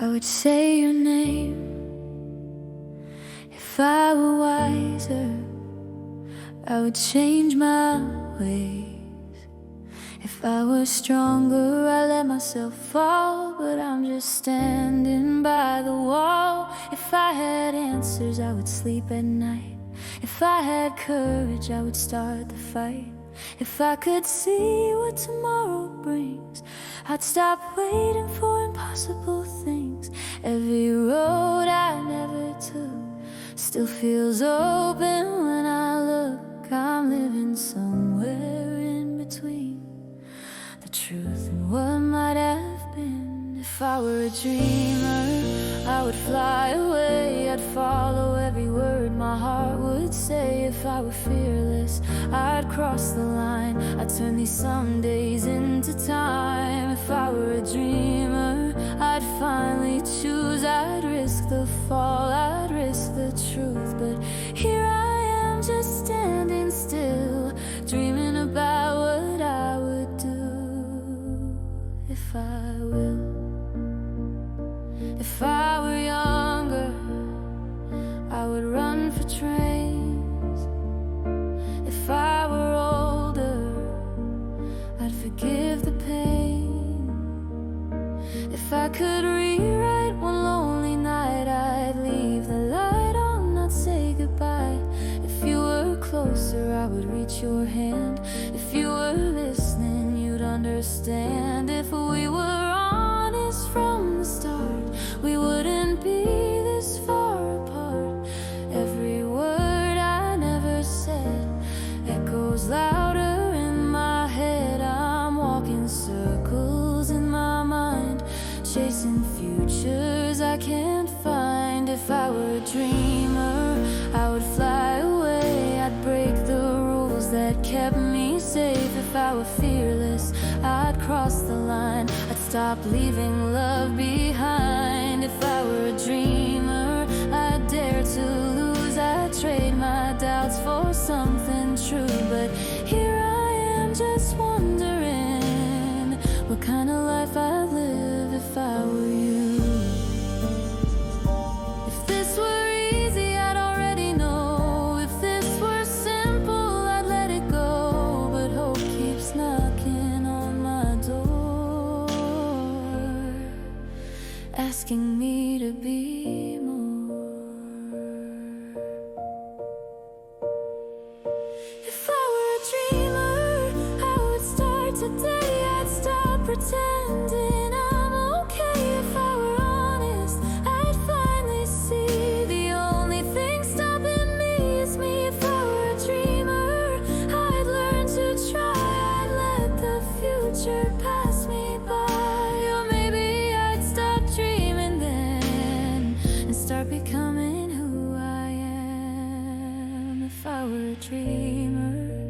I would say your name. If I were wiser, I would change my ways. If I were stronger, I'd let myself fall, but I'm just standing by the wall. If I had answers, I would sleep at night. If I had courage, I would start the fight. If I could see what tomorrow brings, I'd stop waiting for impossible things. Every road I never took still feels open when I look. I'm living somewhere in between the truth and what might have been. If I were a dreamer, I would fly away. I'd follow every word my heart would say. If I were fearless, I'd cross the line. I'd turn these some days into time. If I were a dreamer, I'd finally choose. I'd risk the fall, I'd risk the truth. But here I am, just standing still, dreaming about what I would do if I will. If I were younger, I would run for trains. If I were older, I'd forgive the pain. If I could rewrite one lonely night, I'd leave the light on, not say goodbye. If you were closer, I would reach your hand. If you were listening, you'd understand. If we were honest from the start, we wouldn't be this far apart. Every word I never said echoes louder in my head. I'm walking circles in my mind, chasing futures I can't find. If I were a dreamer, I would fly away. I'd break the rules that kept me safe. If I were fearless, I'd cross the line. I'd stop leaving love behind. If I were a dreamer, I'd dare to lose. I'd trade my doubts for something true. But here I am, just wondering what kind of life I'd live if I were you. If this were easy, I'd already know. If this were simple, I'd let it go. But hope keeps knocking on my door, asking me to be more. If I were a dreamer, I would start today. I'd stop pretending I'm okay. If I were honest, I'd finally see the only thing stopping me is me. If I were a dreamer, I'd learn to try. I'd let the future pass me by. Or maybe I'd stop dreaming then and start becoming who I am. If I were a dreamer,